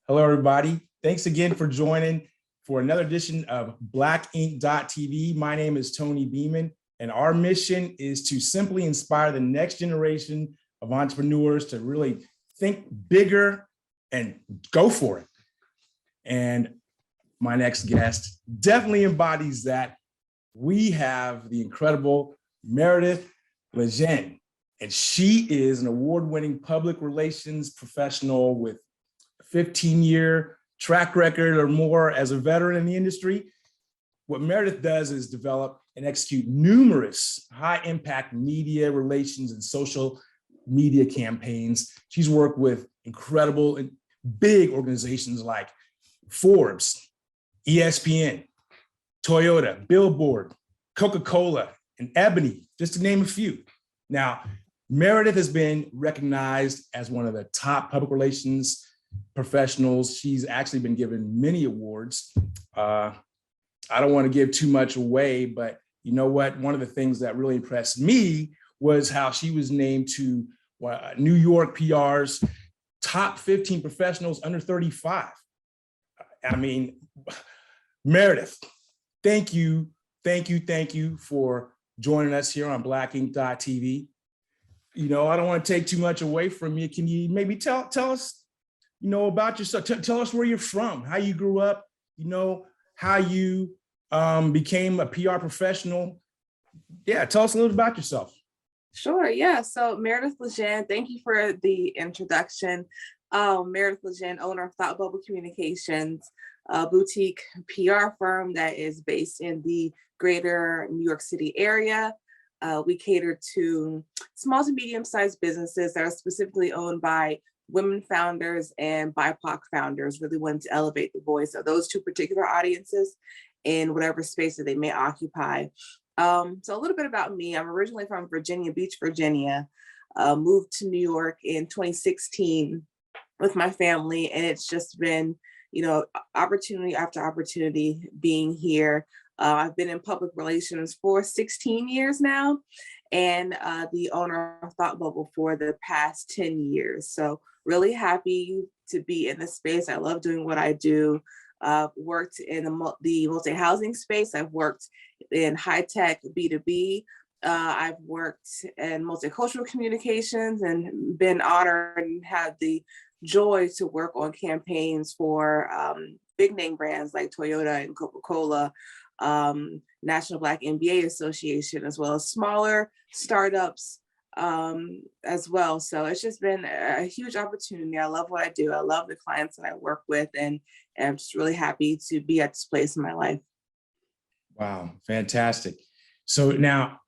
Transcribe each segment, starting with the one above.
Hello, everybody. Thanks again for joining for another edition of BlackInc.tv. My name is Tony Beaman, and our mission is to simply inspire the next generation of entrepreneurs to really think bigger and go for it. And my next guest definitely embodies that. We have the incredible Meredith LeJuene, and she is an award-winning public relations professional with a 15-year track record or more as a veteran in the industry. What Meredith does is develop and execute numerous high-impact media relations and social media campaigns. She's worked with incredible and big organizations like Forbes, ESPN, Toyota, Billboard, Coca-Cola, and Ebony, just to name a few. Now, Meredith has been recognized as one of the top public relations professionals. She's actually been given many awards. I don't want to give too much away, but you know what? One of the things that really impressed me was how she was named to New York PR's top 15 professionals under 35. I mean, Meredith, thank you for joining us here on BlackInc.tv. You know, I don't want to take too much away from you. Can you maybe tell us, you know, about yourself? Tell us where you're from, how you grew up, you know, how you became a PR professional. Yeah, tell us a little about yourself. Sure, yeah. So Meredith LeJuene, thank you for the introduction. Meredith LeJuene, owner of Thought Bubble Communications, a boutique PR firm that is based in the greater New York City area. We cater to small to medium-sized businesses that are specifically owned by women founders and BIPOC founders, really wanting to elevate the voice of those two particular audiences in whatever space that they may occupy. So a little bit about me. I'm originally from Virginia Beach, Virginia, moved to New York in 2016 with my family, and it's just been, you know, opportunity after opportunity being here. I've been in public relations for 16 years now, and the owner of Thought Bubble for the past 10 years. So really happy to be in this space. I love doing what I do. Worked in the multi-housing space. I've worked in high-tech B2B. I've worked in multicultural communications and been honored and had the joy to work on campaigns for big name brands like Toyota and Coca-Cola, National Black MBA Association, as well as smaller startups as well. So it's just been a huge opportunity. I love what I do. I love the clients that I work with, and I'm just really happy to be at this place in my life. Wow, fantastic. So now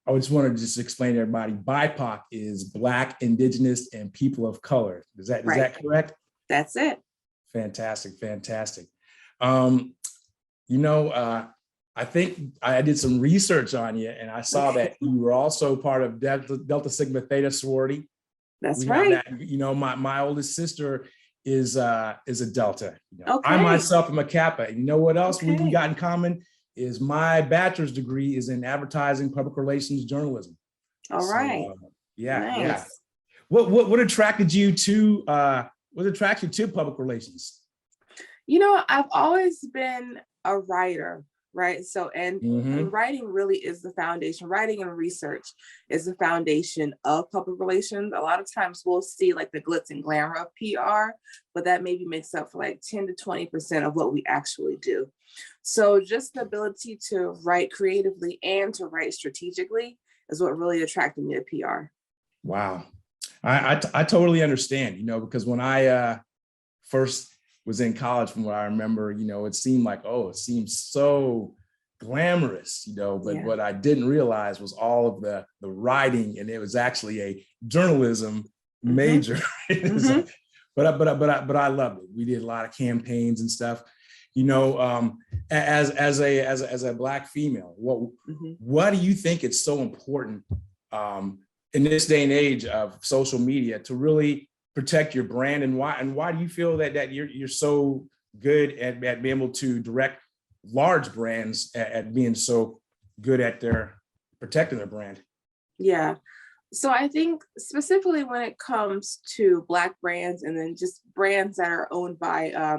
I just want to just explain to everybody, BIPOC is Black, Indigenous, and People of Color. Is that correct? That's it. Fantastic. You know, I think I did some research on you, and I saw that you were also part of Delta Sigma Theta sorority. That's right. You know, my oldest sister is a Delta. You know, I myself am a Kappa. And you know what else we got in common is my bachelor's degree is in advertising, public relations, journalism. All right. Yeah. What attracted you to public relations? You know, I've always been a writer, right? So, and writing really is the foundation. Writing and research is the foundation of public relations. A lot of times we'll see like the glitz and glamour of PR, but that maybe makes up for like 10 to 20% of what we actually do. So just the ability to write creatively and to write strategically is what really attracted me to PR. Wow. I totally understand, you know, because when I first was in college, from what I remember, you know, it seemed like, oh, it seems so glamorous, you know, but what I didn't realize was all of the writing, and it was actually a journalism major. But I loved it. We did a lot of campaigns and stuff. You know, as a Black female, what do you think is so important in this day and age of social media to really protect your brand, and why do you feel that you're so good at being able to direct large brands at being so good at protecting their brand? Yeah. So I think specifically when it comes to Black brands and then just brands that are owned by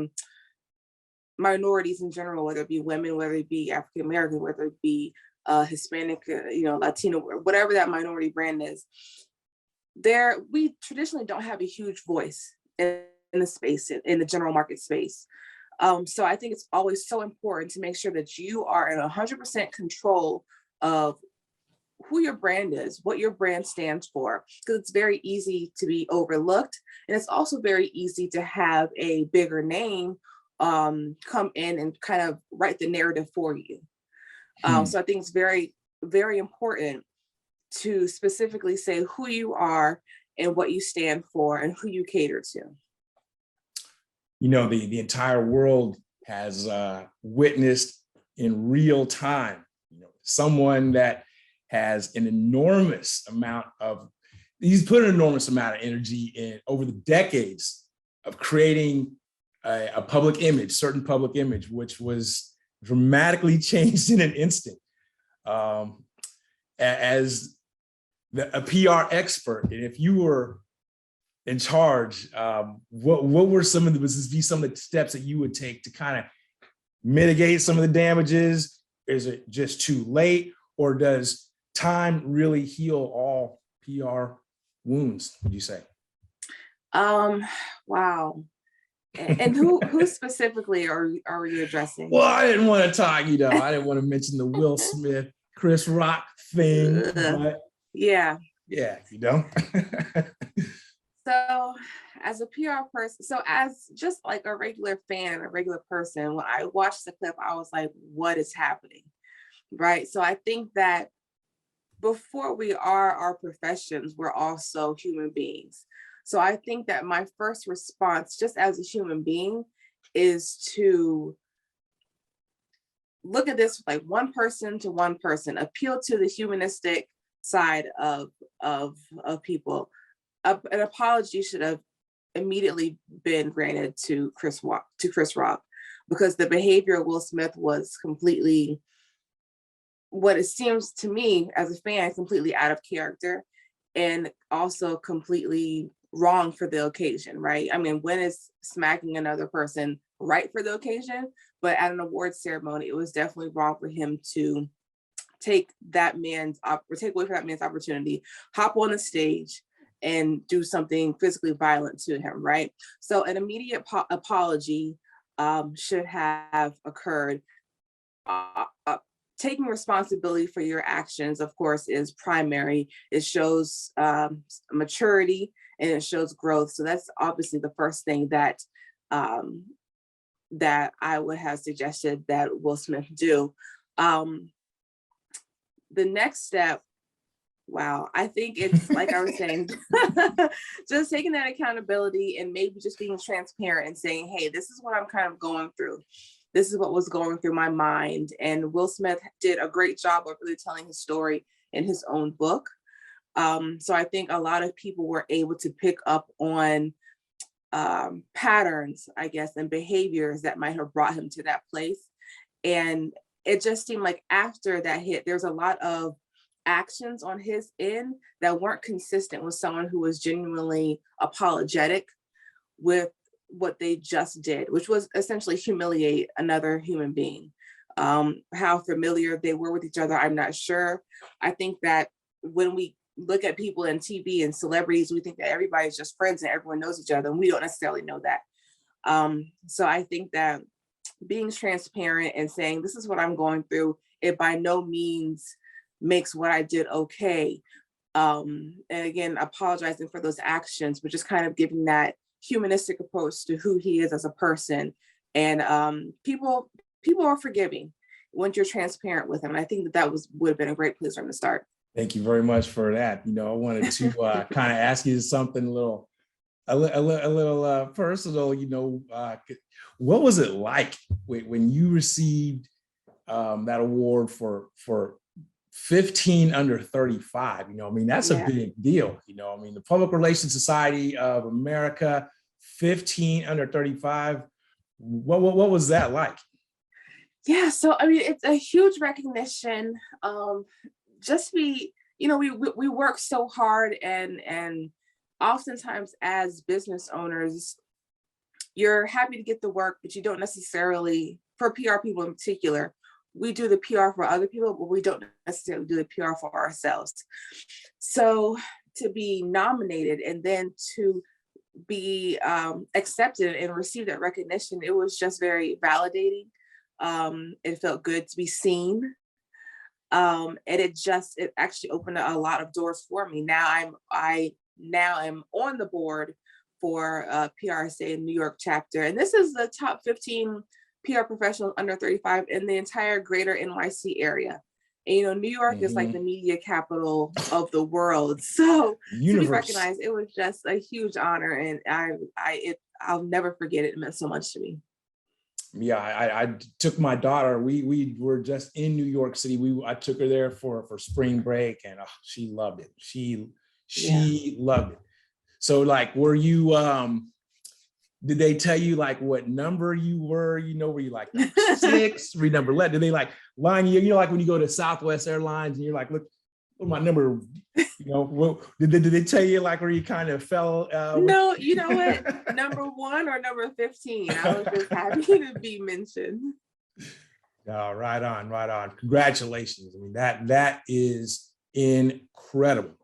minorities in general, whether it be women, whether it be African American, whether it be Hispanic, Latino, whatever that minority brand is, there we traditionally don't have a huge voice in the space, in the general market space. So I think it's always so important to make sure that you are in 100% control of who your brand is, what your brand stands for, because it's very easy to be overlooked. And it's also very easy to have a bigger name come in and kind of write the narrative for you. So I think it's very, very important to specifically say who you are and what you stand for and who you cater to. The entire world has witnessed in real time, someone that has an enormous amount of, he's put an enormous amount of energy in over the decades of creating a public image, certain public image, which was dramatically changed in an instant. As a PR expert, and if you were in charge, what were some of the steps that you would take to kind of mitigate some of the damages? Is it just too late, or does time really heal all PR wounds, would you say? Wow. And who specifically are you addressing? Well, I didn't want to talk, I didn't want to mention the Will Smith, Chris Rock thing, but yeah. So as a PR person, so as just like a regular fan, a regular person, when I watched the clip, I was like, what is happening? Right. So I think that before we are our professions, we're also human beings. So I think that my first response, just as a human being, is to look at this like one person to one person, appeal to the humanistic side of people. An apology should have immediately been granted to Chris Rock, because the behavior of Will Smith was completely, what it seems to me as a fan, completely out of character and also completely wrong for the occasion, right? I mean, when is smacking another person right for the occasion? But at an awards ceremony, it was definitely wrong for him to take away from that man's opportunity, hop on the stage and do something physically violent to him, right? So an immediate apology should have occurred. Taking responsibility for your actions, of course, is primary. It shows maturity and it shows growth. So that's obviously the first thing that that I would have suggested that Will Smith do. The next step, wow, I think it's like I was saying, just taking that accountability and maybe just being transparent and saying, hey, this is what I'm kind of going through. This is what was going through my mind. And Will Smith did a great job of really telling his story in his own book. So I think a lot of people were able to pick up on patterns, I guess, and behaviors that might have brought him to that place. And it just seemed like after that hit, there's a lot of actions on his end that weren't consistent with someone who was genuinely apologetic with what they just did, which was essentially humiliate another human being. How familiar they were with each other, I'm not sure. I think that when we look at people in TV and celebrities, we think that everybody's just friends and everyone knows each other, and we don't necessarily know that. So I think that being transparent and saying, this is what I'm going through, it by no means makes what I did okay. And again, apologizing for those actions, but just kind of giving that humanistic approach to who he is as a person. And people are forgiving once you're transparent with them. And I think that would have been a great place for him to start. Thank you very much for that. I wanted to kind of ask you something a little personal. What was it like when you received that award for 15 under 35? That's a big deal. The Public Relations Society of America, 15 under 35. What was that like? Yeah, so it's a huge recognition. Just to be, we work so hard, and oftentimes as business owners, you're happy to get the work, but you don't necessarily, for PR people in particular, we do the PR for other people, but we don't necessarily do the PR for ourselves. So to be nominated and then to be accepted and receive that recognition, it was just very validating. It felt good to be seen. And it actually opened a lot of doors for me. I now am on the board for PRSA New York chapter, and this is the top 15 PR professionals under 35 in the entire greater NYC area. And New York is like the media capital of the world. So to be recognized, it was just a huge honor, and I'll never forget it. It meant so much to me. Yeah, I took my daughter. We were just in New York City. I took her there for spring break, and she loved it. She loved it. So like, were you did they tell you like what number you were? Were you like number 6, read number 11? Did they like line you? Like when you go to Southwest Airlines and you're like, look, what my number? Did they tell you like where you kind of fell? No, you know what? Number 1 or number 15. I was just happy to be mentioned. Oh, right on. Congratulations. I mean, that is incredible.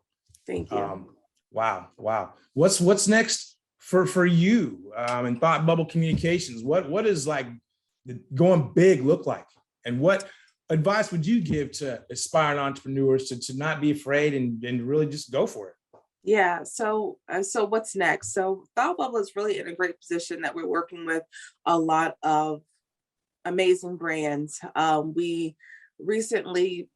Thank you. Wow. What's next for you in Thought Bubble Communications? What is like going big look like? And what advice would you give to aspiring entrepreneurs to not be afraid and really just go for it? Yeah. So what's next? So Thought Bubble is really in a great position that we're working with a lot of amazing brands. We recently,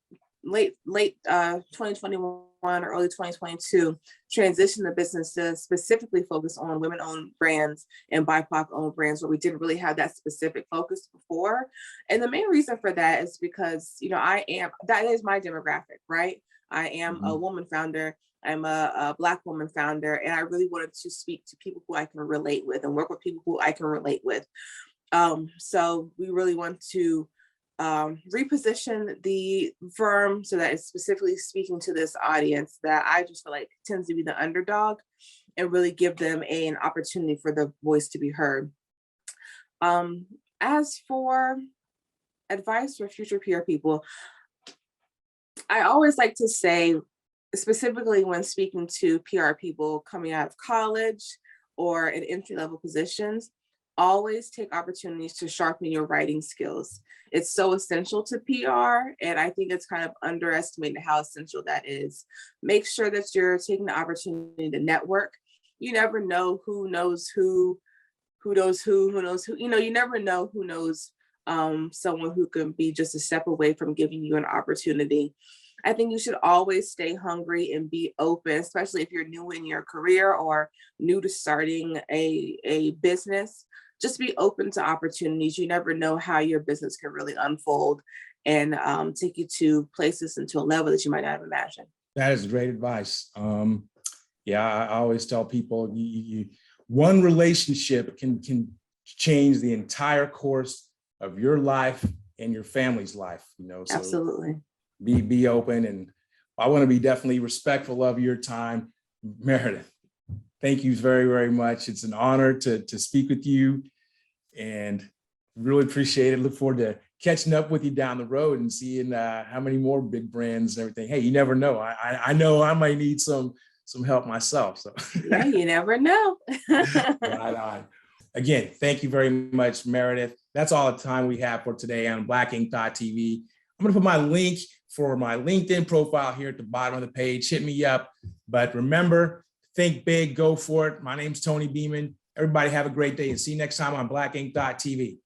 late 2021 or early 2022, transitioned the business to specifically focus on women-owned brands and BIPOC-owned brands, where we didn't really have that specific focus before. And the main reason for that is because, that is my demographic, right? I am a woman founder. I'm a Black woman founder, and I really wanted to speak to people who I can relate with and work with people who I can relate with. So we really want to reposition the firm so that it's specifically speaking to this audience that I just feel like tends to be the underdog, and really give them an opportunity for the voice to be heard. As for advice for future PR people, I always like to say, specifically when speaking to PR people coming out of college or in entry-level positions, always take opportunities to sharpen your writing skills. It's so essential to PR, and I think it's kind of underestimated how essential that is. Make sure that you're taking the opportunity to network. You never know who knows who knows who knows who. You never know who knows someone who can be just a step away from giving you an opportunity. I think you should always stay hungry and be open, especially if you're new in your career or new to starting a business. Just be open to opportunities. You never know how your business can really unfold and take you to places and to a level that you might not have imagined. That is great advice. I always tell people one relationship can change the entire course of your life and your family's life. So absolutely. Be open, and I want to be definitely respectful of your time. Meredith, thank you very, very much. It's an honor to speak with you, and really appreciate it. Look forward to catching up with you down the road and seeing how many more big brands and everything. Hey, you never know. I know I might need some help myself. So yeah, you never know. Right on. Again, thank you very much, Meredith. That's all the time we have for today on BlackInc.tv. I'm going to put my link for my LinkedIn profile here at the bottom of the page. Hit me up. But remember, think big, go for it. My name's Tony Beaman. Everybody have a great day, and see you next time on BlackInc.tv.